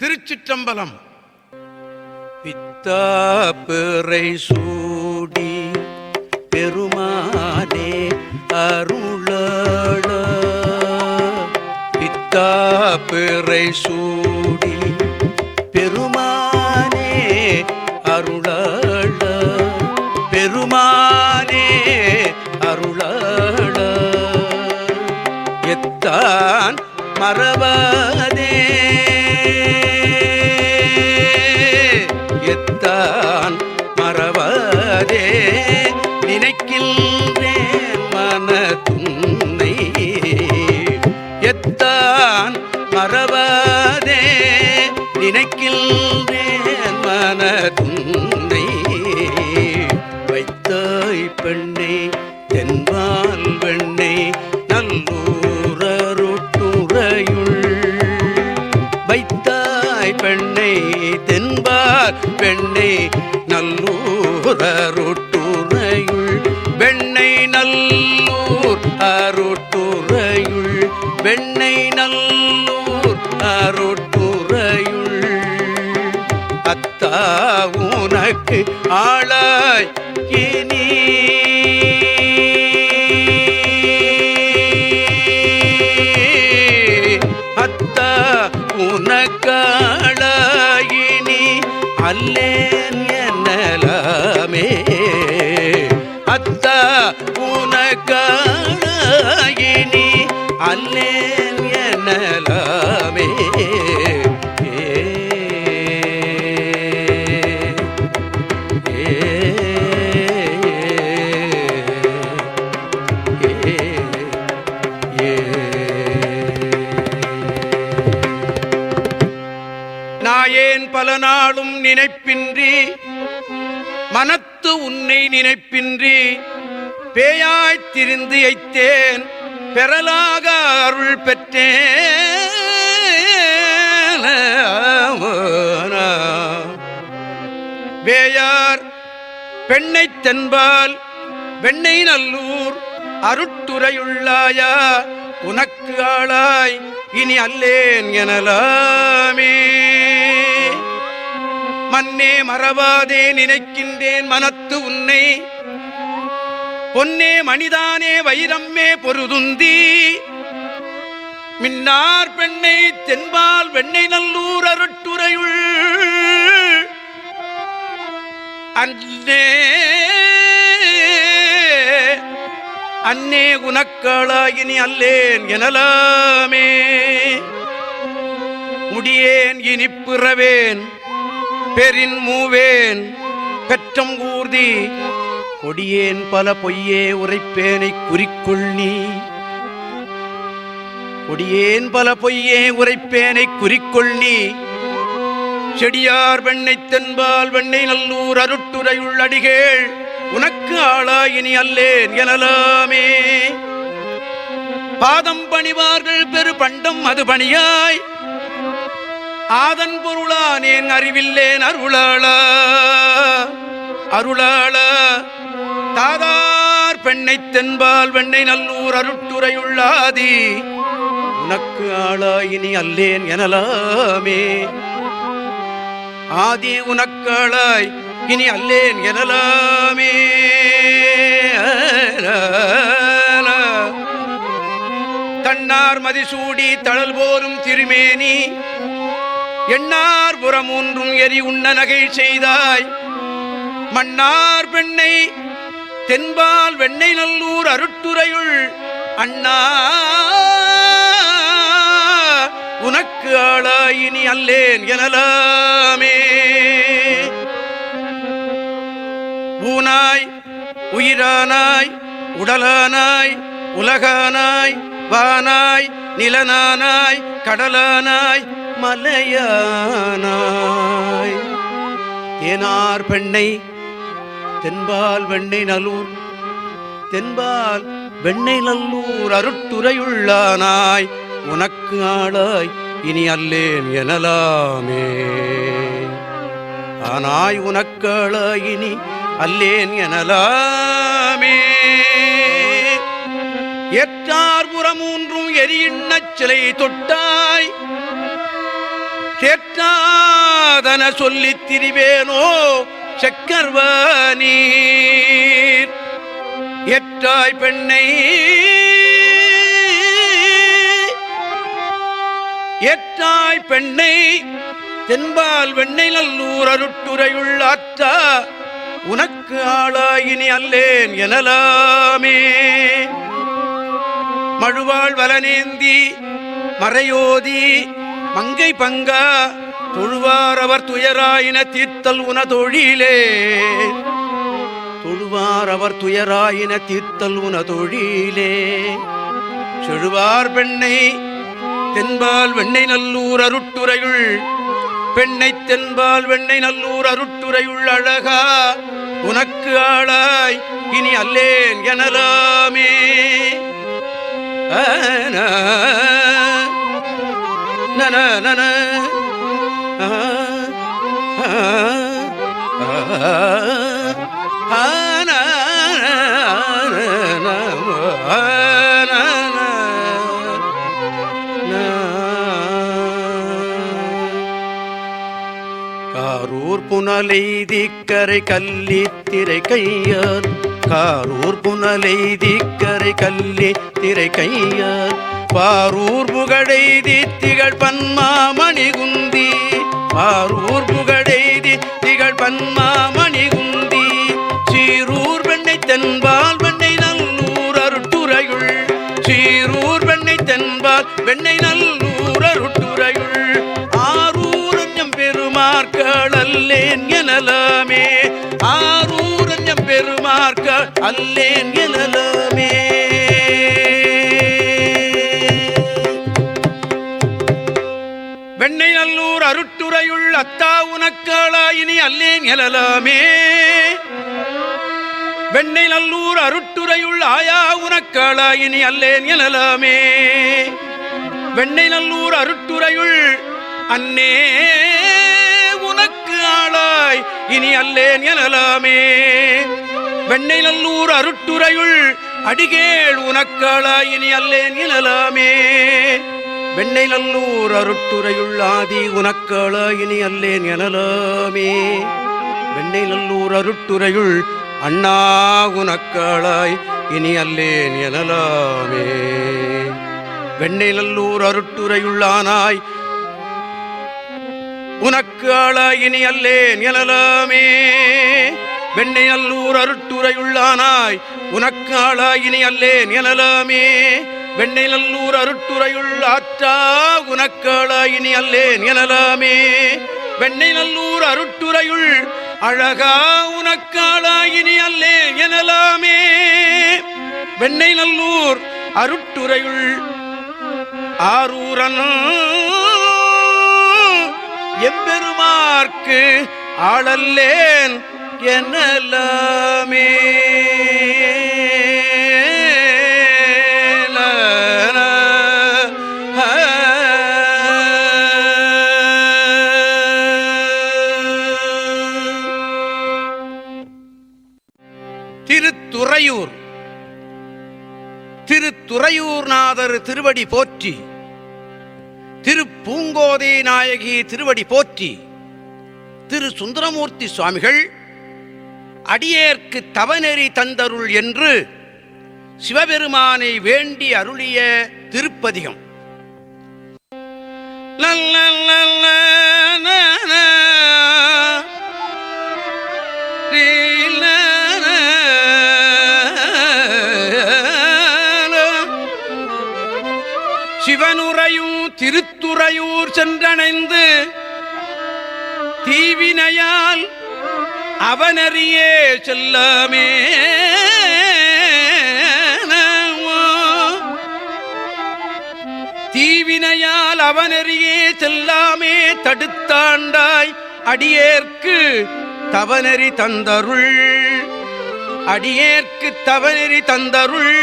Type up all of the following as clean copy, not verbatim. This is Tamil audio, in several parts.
திருச்சிற்றம்பலம். பித்தாப்பிறை சூடி பெருமானே அருள, பித்தாப்பிறை சூடி பெருமானே அருள, பெருமானே அருள, எத்தான் மறவதே எத்தான் மறவதே நினைக்கின்றேன் மனதுன்னை, எத்தான் மறவதே நினைக்கின்றேன் மனதுன்னை, வைத்தாய் பெண்ணை தென்பால் வெண்ணை நல்லூரருட்டுறையுள், வைத்தாய் பெண்ணை தென்பால் வெண்ணை நல்லூரருட்டுறையுள், வெண்ணை நல்லூர் அருட்டுறையுள், வெண்ணை நல்லூர் அருட்டுறையுள், அத்தா உனக்கு ஆளாய் இனி அத்தா உனக்காளாயினி அல்லேன் என்னலாமே, அத்தா உனக்காளாயினி அல்லேன் என்னலாமே, நாயேன் பல நாளும் நினைப்பின்றி மனத்து உன்னை நினைப்பின்றி பேயாய்த் திரிந்து எய்த்தேன் பெறலாக அருள் பெற்றேன், வேயார் பெண்ணை தென்பால் வெண்ணை நல்லூர் அருட்டுறையுள்ளாயா உனக்கு ஆளாய் இனி அல்லேன் எனலாமே, மன்னே மறவாதே நினைக்கின்றேன் மனத்து உன்னை, பொன்னே மணிதானே வைரம்மே பொருதுந்தி, மின்னார் பெண்ணை தென்பால் வெண்ணை நல்லூர் அருட்டுறையுள், அன்னே அன்னே உனக்காளாயினி அல்லேன் எனலாமே, முடியேன் இனி பிறவேன் பெரின் மூவேன் பெற்றம் ஊர்தி, கொடியேன் பல பொய்யே உரைப்பேனை குறிக்கொள் நீ, கொடியேன் பல பொய்யே உரைப்பேனை குறிக்கொள் நீ, செடியார் வெண்ணை தென்பால் வெண்ணை நல்லூர் அருட்டுறையுள் அடிகேள் உனக்கு ஆளாயினி அல்லேன் எனலாமே, பாதம் பணிவார்கள் பெரு பண்டம் அது பணியாய் ஆதன் பொருளானேன் அறிவில்லேன் அருளாளா அருளாளா, தாதார் பெண்ணை தென்பால் வெண்ணை நல்லூர் அருட்டுறையுள்ளாதி உனக்கு ஆளாயினி அல்லேன் எனலாமே, ஆதி உனக்காளாய் இனி அல்லேன் எனலாமே, தன்னார் மதிசூடி தழல் போரும் திருமேனி எண்ணார் புறமூன்றும் எரி உண்ண நகை செய்தாய், மன்னார் பெண்ணை தென்பால் வெண்ணை நல்லூர் அருட்டுறையுள் அண்ணா உனக்கு ஆளாயினி அல்லேன் எனலாமே, ஊனாய் உயிரானாய் உடலானாய் உலகானாய் வானாய் நிலனானாய் கடலானாய் மலையானாய், தேனார் பெண்ணை தென்பால் வெண்ணை நல்லூர் தென்பால் வெண்ணை நல்லூர் அருட்டுறையுள்ளானாய் உனக்கு ஆளாய் இனி அல்லேன் எனலாமே, ஆனாய் உனக்கு ஆளாய் இனி அல்லேன் எனலாமே, ஏற்றார் புறமூன்றும் எரியிண்ணச் சிலை தொட்டாய் தேற்றாதன சொல்லித் திரிவேனோ செக்கர்வானீர். எற்றாய் பெண்ணை ஏற்றாய் பெண்ணை தென்பால் வெண்ணை நல்லூர் அருட்டுரையுள் ஆற்றா உனக்கு ஆளாயினி அல்லேன் எனலாமே. மழுவாள் வலனேந்தி மறையோதி மங்கை பங்கா தொழுவார் அவர் துயராயின தீர்த்தல் உன தொழிலே. தொழுவார் அவர் துயராயின தீர்த்தல் உன தொழிலே. செழுவார் பெண்ணை தென்பால் வெண்ணை நல்லூர் அருட்டுரையுள் பெண்ணை தென்பால் வெண்ணை நல்லூர் அருட்டுரையுள் அழகா உனக்கு ஆளாய் இனி அல்லேன் எனலாமே. நன நன காரூர் புனலைதிக்கரை கல்லி திரை கையால் காரூர் புனலைதிக்கரை கல்லி திரை கையால் பாரூர் புகழெய்தி திகழ் பன்மாமணி குந்தி பாரூர் புகழெய்தி திகழ் பன்மாமணி குந்தி சீரூர் வெண்ணை தென்பால் வெண்ணை நல்லூர் அருட்டுரையுள் சீரூர் வெண்ணை தென்பால் வெண்ணை நல்லூர் அருட்டுரையுள் ஆரூரஞ்சம் பெருமார்கள் அல்லேன் எனலாமே. ஆரூரஞ்சம் பெருமார்கள் அல்லேன் எனலாமே. வெண்ணை நல்லூர் அருட்டுரையுள் அத்தா உனக்காளாயினி அல்லேன் எனலாமே. வெண்ணை நல்லூர் அருட்டுரையுள் ஆயா உனக்காளாயினி அல்லேன் எனலாமே. வெண்ணை நல்லூர் அருட்டுரையுள் அன்னே உனக்கு ஆளாய் இனி அல்லேன் எனலாமே. வெண்ணை நல்லூர் அருட்டுரையுள் அடிகேள் உனக்காளாய் இனி அல்லேன் எனலாமே. வெண்ணை நல்லூர் அருட்டுரையுள் ஆதி உனக்காளாய் இனி அல்லேன் எனலாமே. வெண்ணை நல்லூர் அருட்டுரையுள் அண்ணா உனக்காளாய் இனி அல்லேன் எனலாமே. வெண்ணை நல்லூர் அருட்டுரையுள் ஆனாய் உனக்கு ஆளாய் இனி அல்லேன் எனலாமே. வெண்ணை நல்லூர் அருட்டுரையுள் ஆனாய் உனக்கு ஆளாய் இனி அல்லேன் எனலாமே. வெண்ணை நல்லூர் அருட்டுரையுள் ஆற்றா உனக்காளாய் இனி அல்லேன் எனலாமே. வெண்ணை நல்லூர் அருட்டுரையுள் அழகா உனக்காளாய் இனி அல்லேன் எனலாமே. வெண்ணை நல்லூர் அருட்டுரையுள் ஆரூரன் எம்பெருமார்க்கு ஆளல்லேன் எனலாமே. திருத்துறையூர் திருத்துறையூர்நாதர் திருவடி போற்றி. திருப்பூங்கோதை நாயகி திருவடி போற்றி. திரு சுந்தரமூர்த்தி சுவாமிகள் அடியேற்கு தவநெறி தந்தருள் என்று சிவபெருமானை வேண்டி அருளிய திருப்பதிகம். சிவனுரையும் திருத்துறையூர் சென்றணைந்து தீவினையால் அவனறியே செல்லாமே. தீவினையால் அவனறியே செல்லாமே தடுத்தாண்டாய் அடியேற்கு தவநெறி தந்தருள். அடியேற்கு தவநெறி தந்தருள்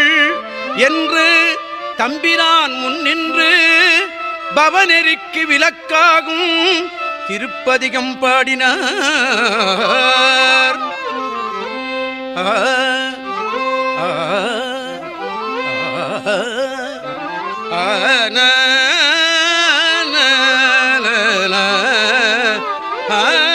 என்று தம்பிரான் முன்னின்று பவநெறிக்கு விலக்காகும் திருப்பதிகம் பாடினார். ஆன ஆ